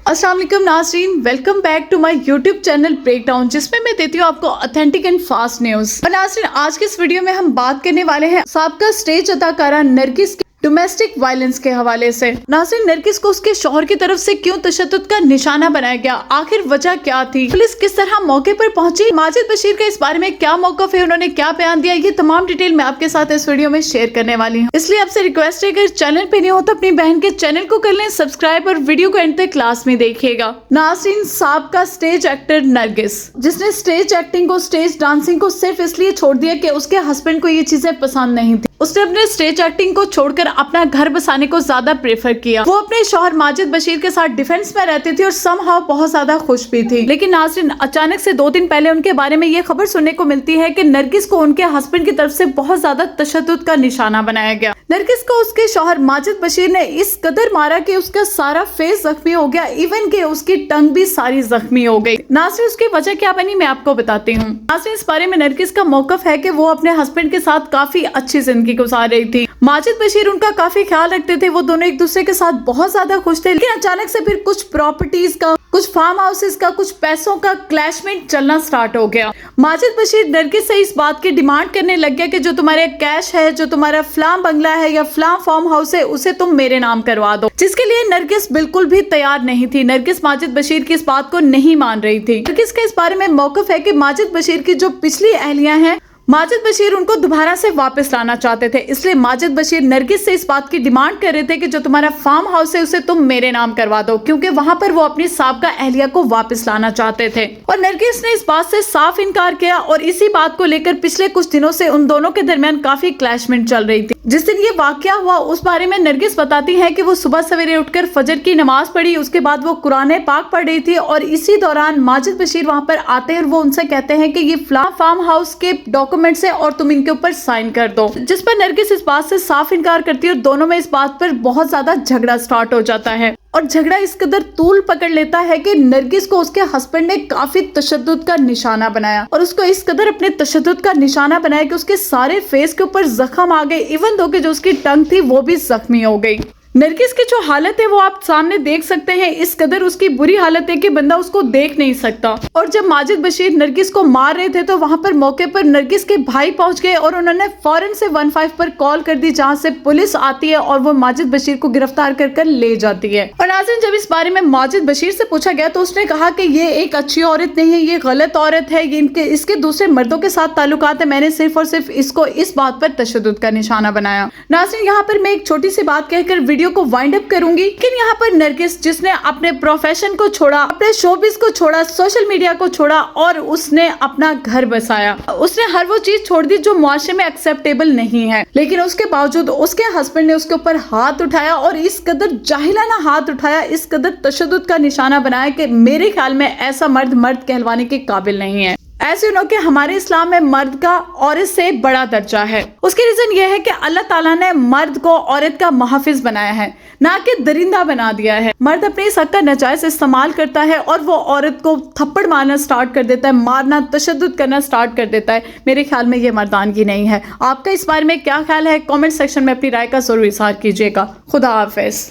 अस्सलाम वालेकुम नाज़रीन, welcome back to my YouTube channel break down, जिसमें मैं देती हूँ आपको ऑथेंटिक एंड फास्ट न्यूज। और नाज़रीन, आज के इस वीडियो में हम बात करने वाले हैं साबका स्टेज अदाकारा नरगिस की डोमेस्टिक वायलेंस के हवाले से। नाज़रीन, नरगिस को उसके शौहर की तरफ से क्यों तशद्दुद का निशाना बनाया गया, आखिर वजह क्या थी, पुलिस किस तरह मौके पर पहुंची, माजिद बशीर का इस बारे में क्या मौक़िफ़ है, उन्होंने क्या बयान दिया, ये तमाम डिटेल मैं आपके साथ इस वीडियो में शेयर करने वाली हूँ। इसलिए आपसे रिक्वेस्ट है, अगर चैनल पे नहीं हो तो अपनी बहन के चैनल को कर लें सब्सक्राइब और वीडियो को एंड तक क्लास में देखिएगा। नाज़रीन, साबका स्टेज एक्टर नरगिस, जिसने स्टेज एक्टिंग को, स्टेज डांसिंग को सिर्फ इसलिए छोड़ दिया कि उसके हस्बैंड को ये चीजें पसंद नहीं थी। उसने अपने स्टेज एक्टिंग को छोड़कर अपना घर बसाने को ज्यादा प्रेफर किया। वो अपने शौहर माजिद बशीर के साथ डिफेंस में रहती थी और समहाउ बहुत ज्यादा खुश भी थी। लेकिन नाज़रीन, अचानक से 2 दिन पहले उनके बारे में ये खबर सुनने को मिलती है कि नरगिस को उनके हस्बैंड की तरफ से बहुत ज्यादा तशद्दुद का निशाना बनाया गया। नरगिस को उसके शौहर माजिद बशीर ने इस कदर मारा कि उसका सारा फेस जख्मी हो गया, इवन के उसकी टंग भी सारी जख्मी हो गई। नाज़रीन, उसकी वजह क्या बनी मैं आपको बताती हूँ। नाज़रीन, इस बारे में नरगिस का मौक़िफ़ है कि वो अपने हस्बैंड के साथ काफी अच्छी जिंदगी गुजार रही थी। माजिद बशीर उनका काफी ख्याल रखते थे, वो दोनों एक दूसरे के साथ बहुत ज्यादा खुश थे। लेकिन अचानक से फिर कुछ प्रॉपर्टीज का, कुछ फार्म हाउसेस का, कुछ पैसों का क्लैशमेंट चलना स्टार्ट हो गया। माजिद बशीर नरगिस से इस बात की डिमांड करने लग गया कि जो तुम्हारे कैश है, जो तुम्हारा फलां बंगला है या फलां फार्म हाउस है, उसे तुम मेरे नाम करवा दो, जिसके लिए नरगिस बिल्कुल भी तैयार नहीं थी। नरगिस माजिद बशीर की इस बात को नहीं मान रही थी। नरगिस का इस बारे में मौक़िफ़ है कि माजिद बशीर की जो पिछली अहलियां हैं, माजिद बशीर उनको दोबारा से वापस लाना चाहते थे। इसलिए माजिद बशीर नरगिस से इस बात की डिमांड कर रहे थे कि जो तुम्हारा फार्म हाउस है उसे तुम मेरे नाम करवा दो, क्योंकि वहां पर वो अपनी साबका अहलिया को वापस लाना चाहते थे। और नरगिस ने इस बात से साफ इनकार किया और इसी बात को लेकर पिछले कुछ दिनों से उन दोनों के दरमियान काफी क्लैशमेंट चल रही थी। जिस दिन ये वाकया हुआ उस बारे में नरगिस बताती है कि वो सुबह सवेरे उठकर फजर की नमाज पढ़ी, उसके बाद वो कुरान पाक पढ़ रही थी और इसी दौरान माजिद बशीर वहां पर आते हैं और वो उनसे कहते हैं कि ये फलां फार्म हाउस के डॉक्यूमेंट्स है और तुम इनके ऊपर साइन कर दो, जिस पर नरगिस इस बात से साफ इनकार करती है और दोनों में इस बात पर बहुत ज्यादा झगड़ा स्टार्ट हो जाता है। और झगड़ा इस कदर तूल पकड़ लेता है कि नरगिस को उसके हस्बैंड ने काफी तशद्दुद का निशाना बनाया और उसको इस कदर अपने तशद्दुद का निशाना बनाया कि उसके सारे फेस के ऊपर जख्म आ गए, इवन दो कि जो उसकी टंग थी वो भी जख्मी हो गई। नरगिस की जो हालत है वो आप सामने देख सकते हैं, इस कदर उसकी बुरी हालत है कि बंदा उसको देख नहीं सकता। और जब माजिद बशीर नरगिस को मार रहे थे तो वहां पर मौके पर नरगिस के भाई पहुंच गए और उन्होंने फौरन से 15 पर कॉल कर दी, जहां से पुलिस आती है और वो माजिद बशीर को गिरफ्तार कर ले जाती है। और नाज़रीन, जब इस बारे में माजिद बशीर से पूछा गया तो उसने कहा कि ये एक अच्छी औरत नहीं है, ये गलत औरत है, ये इसके दूसरे मर्दों के साथ ताल्लुकात है, मैंने सिर्फ और सिर्फ इसको इस बात पर तशद्दुद का निशाना बनाया। नाज़रीन, यहाँ पर मैं एक छोटी सी बात कहकर वीडियो को वाइंड अप करूंगी। लेकिन यहाँ पर नरगिस, जिसने अपने प्रोफेशन को छोड़ा, अपने शोबिस को छोड़ा, सोशल मीडिया को छोड़ा और उसने अपना घर बसाया, उसने हर वो चीज छोड़ दी जो मुआशरे में एक्सेप्टेबल नहीं है, लेकिन उसके बावजूद उसके हस्बैंड ने उसके ऊपर हाथ उठाया और इस कदर जाहिलाना हाथ उठाया, इस कदर तशद्दुद का निशाना बनाया कि मेरे ख्याल में ऐसा मर्द कहलवाने के काबिल नहीं है। ऐसे लोग कि हमारे इस्लाम में मर्द का औरत से बड़ा दर्जा है। उसकी रीजन यह है कि अल्लाह ताला ने मर्द को औरत का मुहाफिज बनाया है, ना कि दरिंदा बना दिया है। मर्द अपने इस हक का नाजायज इस्तेमाल करता है और वो औरत को थप्पड़ मारना स्टार्ट कर देता है, मारना, तशद्दुद करना स्टार्ट कर देता है। मेरे ख्याल में ये मर्दानगी नहीं है। आपका इस बारे में क्या ख्याल है? कमेंट सेक्शन में अपनी राय का जरूर इज़हार कीजिएगा। खुदा हाफिज।